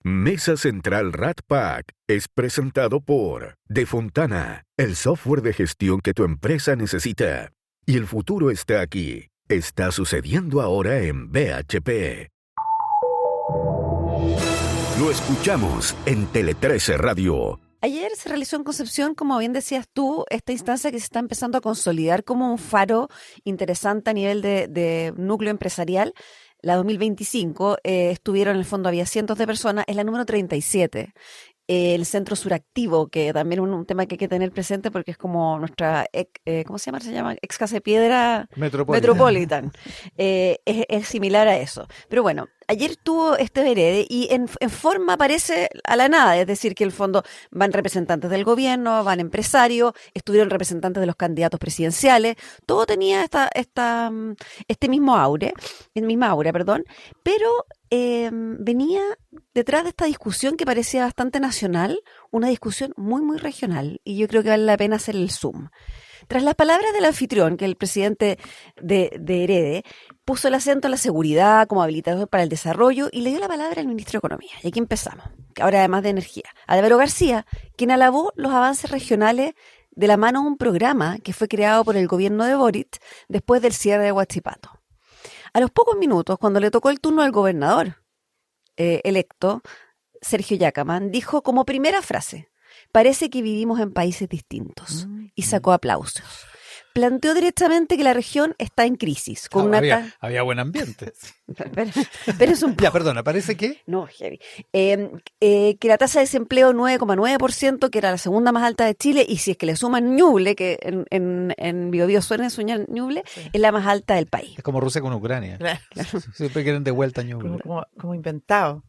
Mesa Central Rat Pack es presentado por De Fontana, el software de gestión que tu empresa necesita. Y el futuro está aquí. Está sucediendo ahora en BHP. Lo escuchamos en Tele 13 Radio. Ayer se realizó en Concepción, como bien decías tú, esta instancia que se está empezando a consolidar como un faro interesante a nivel de núcleo empresarial. La 2025 estuvieron, en el fondo había cientos de personas, es la número 37. El Centro Suractivo, que también es un tema que hay que tener presente porque es como nuestra, ¿cómo se llama? Se llama ex Casa de Piedra Metropolitan. Es similar a eso. Pero bueno, ayer tuvo este verede y en forma parece a la nada, es decir, que en el fondo van representantes del gobierno, van empresarios, estuvieron representantes de los candidatos presidenciales, todo tenía este mismo aura, pero venía detrás de esta discusión que parecía bastante nacional, una discusión muy, muy regional, y yo creo que vale la pena hacer el zoom. Tras las palabras del anfitrión, que el presidente de Herede, puso el acento en la seguridad como habilitador para el desarrollo y le dio la palabra al ministro de Economía. Y aquí empezamos, ahora además de Energía. Álvaro García, quien alabó los avances regionales de la mano de un programa que fue creado por el gobierno de Boric después del cierre de Huachipato. A los pocos minutos, cuando le tocó el turno al gobernador electo, Sergio Yacamán, dijo como primera frase: parece que vivimos en países distintos, y sacó aplausos. Planteó directamente que la región está en crisis. Con había buen ambiente. Pero es un poco... Ya, perdona, ¿parece que? No, heavy. Que la tasa de desempleo 9,9%, que era la segunda más alta de Chile, y si es que le suman Ñuble, que en Biobío suena soñar Ñuble, sí, es la más alta del país. Es como Rusia con Ucrania. Claro. Siempre quieren de vuelta Ñuble. Como inventado.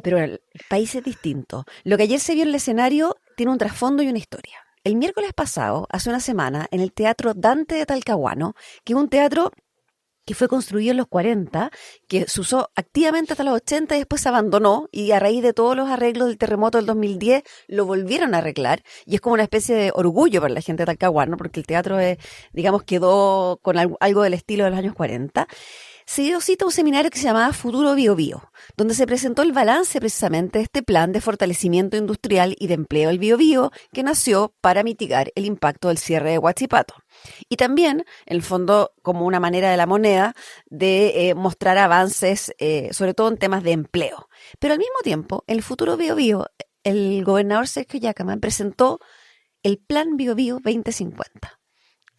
Pero bueno, países distintos. Lo que ayer se vio en el escenario tiene un trasfondo y una historia. El miércoles pasado, hace una semana, en el Teatro Dante de Talcahuano, que es un teatro que fue construido en los 40, que se usó activamente hasta los 80 y después se abandonó, y a raíz de todos los arreglos del terremoto del 2010 lo volvieron a arreglar, y es como una especie de orgullo para la gente de Talcahuano, porque el teatro quedó con algo del estilo de los años 40. Se dio cita a un seminario que se llamaba Futuro Biobío, donde se presentó el balance precisamente de este plan de fortalecimiento industrial y de empleo del Biobío, que nació para mitigar el impacto del cierre de Huachipato. Y también, en el fondo, como una manera de la moneda de mostrar avances, sobre todo en temas de empleo. Pero al mismo tiempo, en el Futuro Biobío, el gobernador Sergio Yacamán presentó el Plan Biobío 2050.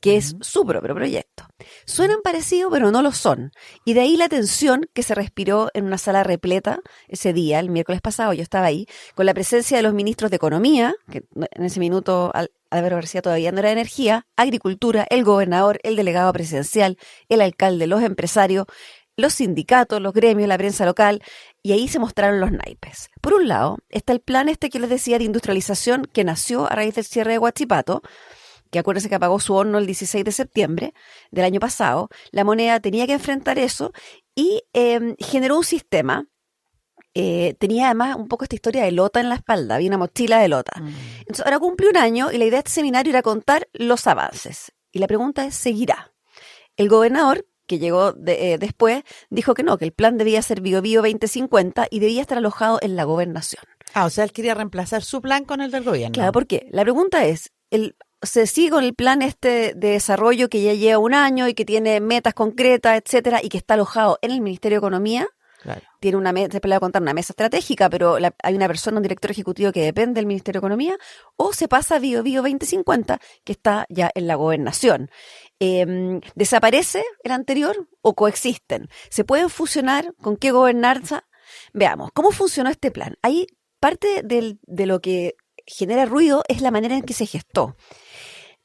Que es su propio proyecto. Suenan parecidos, pero no lo son. Y de ahí la tensión que se respiró en una sala repleta ese día, el miércoles pasado, yo estaba ahí, con la presencia de los ministros de Economía, que en ese minuto Álvaro García todavía no era de Energía, Agricultura, el gobernador, el delegado presidencial, el alcalde, los empresarios, los sindicatos, los gremios, la prensa local, y ahí se mostraron los naipes. Por un lado, está el plan que les decía de industrialización que nació a raíz del cierre de Huachipato, que acuérdense que apagó su horno el 16 de septiembre del año pasado. La moneda tenía que enfrentar eso y generó un sistema. Tenía además un poco esta historia de lota en la espalda, había una mochila de lota. Entonces ahora cumple un año y la idea de este seminario era contar los avances. Y la pregunta es, ¿seguirá? El gobernador, que llegó después, dijo que no, que el plan debía ser Biobío 2050 y debía estar alojado en la gobernación. O sea, él quería reemplazar su plan con el del gobierno. Claro, ¿por qué? La pregunta es, se sigue con el plan de desarrollo que ya lleva un año y que tiene metas concretas, etcétera, y que está alojado en el Ministerio de Economía. Claro. Tiene una mesa, se puede contar una mesa estratégica, pero hay una persona, un director ejecutivo que depende del Ministerio de Economía, o se pasa a Biobío 2050, que está ya en la gobernación. ¿Desaparece el anterior o coexisten? ¿Se pueden fusionar? ¿Con qué gobernanza? Veamos, ¿cómo funcionó este plan? Ahí parte de lo que genera ruido es la manera en que se gestó.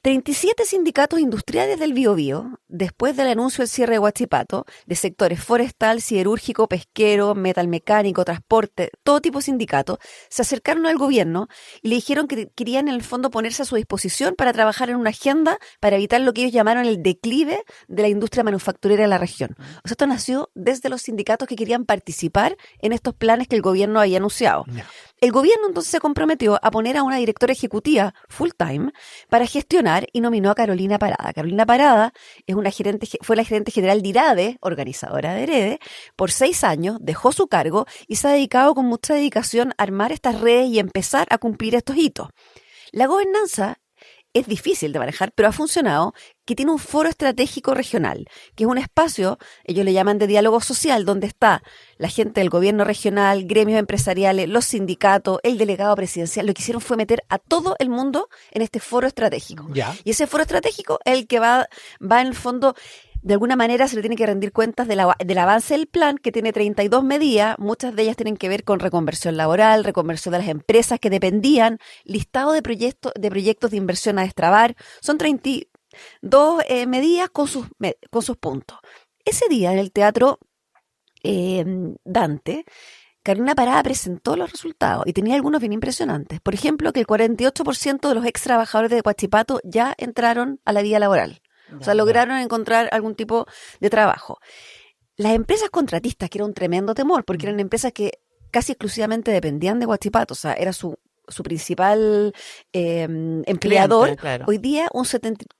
37 sindicatos industriales del Biobío, después del anuncio del cierre de Huachipato, de sectores forestal, siderúrgico, pesquero, metalmecánico, transporte, todo tipo de sindicatos, se acercaron al gobierno y le dijeron que querían en el fondo ponerse a su disposición para trabajar en una agenda para evitar lo que ellos llamaron el declive de la industria manufacturera de la región. O sea, esto nació desde los sindicatos que querían participar en estos planes que el gobierno había anunciado. No. El gobierno entonces se comprometió a poner a una directora ejecutiva full time para gestionar y nominó a Carolina Parada. Carolina Parada es fue la gerente general de IRADE, organizadora de Herede, por 6 años, dejó su cargo y se ha dedicado con mucha dedicación a armar estas redes y empezar a cumplir estos hitos. La gobernanza es difícil de manejar, pero ha funcionado, que tiene un foro estratégico regional, que es un espacio, ellos le llaman de diálogo social, donde está la gente del gobierno regional, gremios empresariales, los sindicatos, el delegado presidencial. Lo que hicieron fue meter a todo el mundo en este foro estratégico. Ya. Y ese foro estratégico es el que va en el fondo, de alguna manera se le tiene que rendir cuentas del avance del plan, que tiene 32 medidas. Muchas de ellas tienen que ver con reconversión laboral, reconversión de las empresas que dependían, listado de proyectos de inversión a destrabar. Son 32 medidas con sus puntos. Ese día en el Teatro Dante, Carolina Parada presentó los resultados y tenía algunos bien impresionantes. Por ejemplo, que el 48% de los ex trabajadores de Huachipato ya entraron a la vida laboral. O sea, lograron encontrar algún tipo de trabajo. Las empresas contratistas, que era un tremendo temor, porque eran empresas que casi exclusivamente dependían de Huachipato, o sea, era su principal empleador. Cliente, claro. Hoy día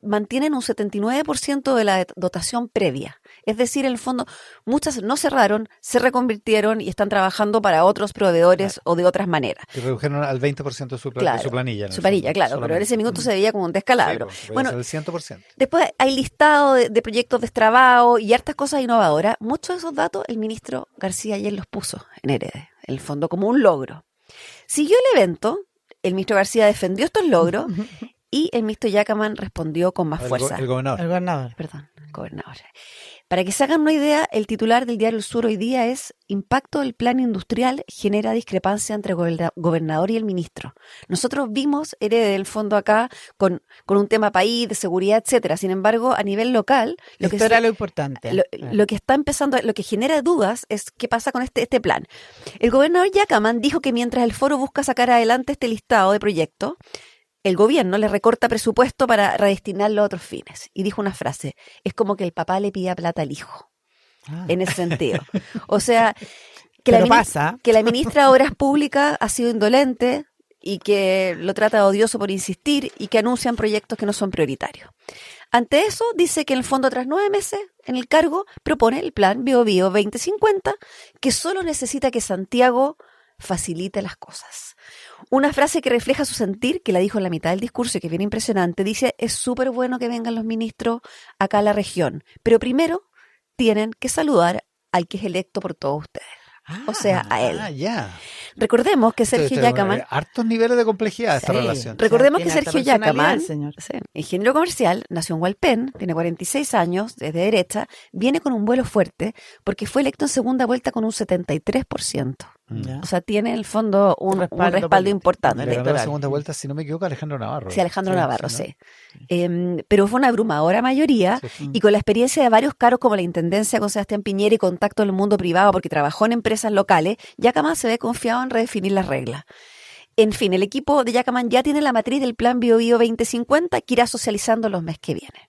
mantienen un 79% de la dotación previa. Es decir, en el fondo, muchas no cerraron, se reconvirtieron y están trabajando para otros proveedores o de otras maneras. Y redujeron al 20% de su planilla. Su planilla, claro, pero en ese minuto se veía como un descalabro. Sí, bueno, el 100%. Después hay listado de proyectos destrabados y hartas cosas innovadoras. Muchos de esos datos el ministro García ayer los puso en Herede, en el fondo como un logro. Siguió el evento, el ministro García defendió estos logros y el ministro Yacaman respondió con más fuerza. El gobernador. El gobernador. Perdón, gobernador. Para que se hagan una idea, el titular del diario El Sur hoy día es: impacto del plan industrial genera discrepancia entre gobernador y el ministro. Nosotros vimos Herede del fondo acá con un tema país, de seguridad, etcétera. Sin embargo, a nivel local, Esto era lo importante. lo que está empezando, lo que genera dudas es qué pasa con este plan. El gobernador Yacaman dijo que mientras el foro busca sacar adelante este listado de proyectos, el gobierno le recorta presupuesto para redestinarlo a otros fines. Y dijo una frase: es como que el papá le pida plata al hijo. En ese sentido. O sea, que la ministra de Obras Públicas ha sido indolente y que lo trata de odioso por insistir y que anuncian proyectos que no son prioritarios. Ante eso, dice que en el fondo, tras 9 meses en el cargo, propone el plan BioBio 2050, que solo necesita que Santiago facilite las cosas. Una frase que refleja su sentir, que la dijo en la mitad del discurso y que es bien impresionante, dice: es súper bueno que vengan los ministros acá a la región, pero primero tienen que saludar al que es electo por todos ustedes. O sea, a él. Ya. Recordemos que Sergio Yacaman... Hartos niveles de complejidad esta relación. Recordemos que Tiene Sergio harta personalidad, Yacaman, ingeniero comercial, nació en Hualpén, tiene 46 años, es de derecha, viene con un vuelo fuerte porque fue electo en segunda vuelta con un 73%. Ya. O sea, tiene en el fondo un respaldo político. importante. Le ganó la electoral. segunda vuelta, si no me equivoco, Alejandro Navarro. Sí, Alejandro Navarro, ¿no? sí. Pero fue una abrumadora mayoría, Sí. y con la experiencia de varios cargos como la intendencia con Sebastián Piñera y contacto en el mundo privado porque trabajó en empresas locales, Yacaman se ve confiado en redefinir las reglas. En fin, el equipo de Yacaman ya tiene la matriz del plan BioBio 2050 que irá socializando los meses que vienen.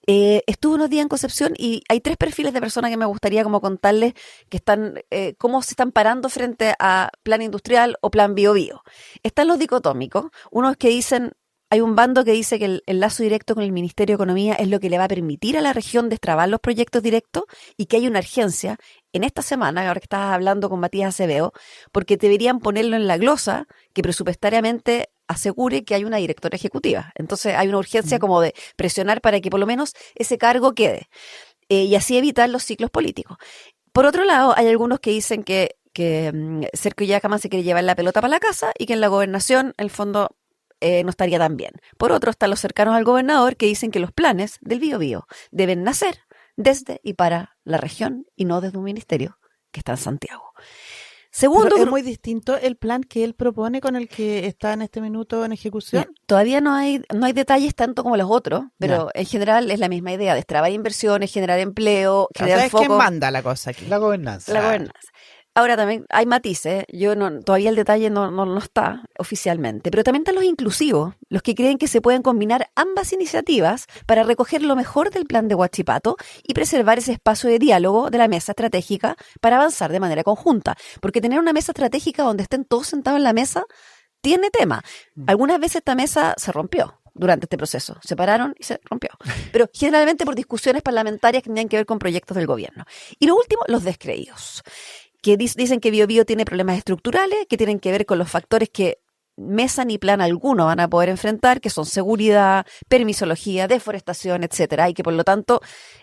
Estuve unos días en Concepción y hay 3 perfiles de personas que me gustaría como contarles que están, cómo se están parando frente a plan industrial o plan BioBio. Están los dicotómicos, unos que dicen, hay un bando que dice que el lazo directo con el Ministerio de Economía es lo que le va a permitir a la región destrabar los proyectos directos y que hay una urgencia en esta semana, ahora que estabas hablando con Matías Acevedo, porque deberían ponerlo en la glosa que presupuestariamente asegure que hay una directora ejecutiva. Entonces hay una urgencia como de presionar para que por lo menos ese cargo quede y así evitar los ciclos políticos. Por otro lado, hay algunos que dicen que Sergio Yacaman se quiere llevar la pelota para la casa y que en la gobernación, en el fondo, no estaría tan bien. Por otro, están los cercanos al gobernador que dicen que los planes del BioBio deben nacer desde y para la región y no desde un ministerio que está en Santiago. Segundo, es muy distinto el plan que él propone con el que está en este minuto en ejecución. Todavía no hay detalles tanto como los otros, pero en general es la misma idea: destrabar inversiones, generar empleo, generar ¿Sabes foco. quién manda la cosa aquí? La gobernanza. La gobernanza. Ahora también hay matices, todavía el detalle no está oficialmente, pero también están los inclusivos, los que creen que se pueden combinar ambas iniciativas para recoger lo mejor del plan de Huachipato y preservar ese espacio de diálogo de la mesa estratégica para avanzar de manera conjunta, porque tener una mesa estratégica donde estén todos sentados en la mesa tiene tema. Algunas veces esta mesa se rompió durante este proceso, se pararon y se rompió, pero generalmente por discusiones parlamentarias que tenían que ver con proyectos del gobierno. Y lo último, los descreídos, que dicen que Biobío tiene problemas estructurales que tienen que ver con los factores que mesa ni plan alguno van a poder enfrentar, que son seguridad, permisología, deforestación, etcétera, y que por lo tanto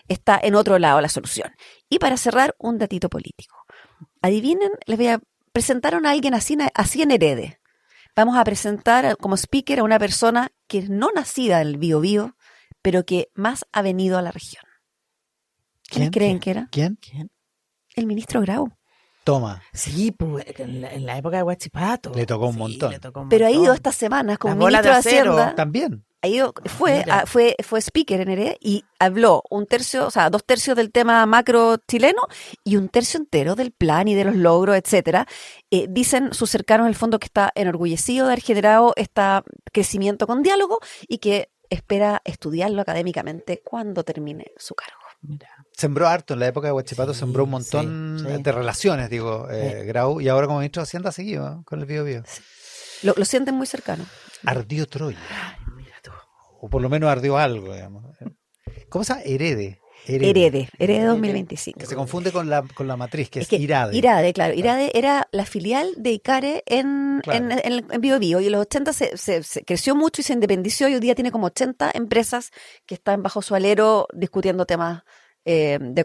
está en otro lado la solución. Y para cerrar, un datito político. Adivinen, les voy a presentar a alguien así en Herede. Vamos a presentar como speaker a una persona que es no nacida del Biobío, pero que más ha venido a la región. ¿Quién creen que era? ¿Quién? El ministro Grau. Toma. Sí, pues en la época de Huachipato. Le tocó un montón. Pero ha ido estas semanas como ministro de Hacienda. También. Ha ido, fue speaker en Herede y habló 2/3 del tema macro chileno y 1/3 entero del plan y de los logros, etcétera. Dicen sus cercanos en el fondo que está enorgullecido de haber generado este crecimiento con diálogo y que espera estudiarlo académicamente cuando termine su cargo. Mira. Sembró harto en la época de Huachipato, sembró un montón de relaciones, Grau, y ahora como ministro de Hacienda ha seguido con el Biobío. Sí. Lo sienten muy cercano. Ardió Troya. Ay, mira tú. O por lo menos ardió algo, digamos. ¿Cómo se llama? Herede 2025. Que se confunde con la matriz, que es IRADE. IRADE, claro. IRADE era la filial de ICARE en Biobío, y en los 80 se creció mucho y se independició, y hoy día tiene como 80 empresas que están bajo su alero discutiendo temas de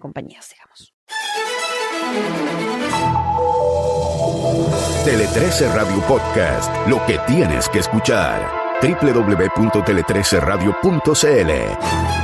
compañías, digamos. Tele 13 Radio Podcast, lo que tienes que escuchar. www.tele13radio.cl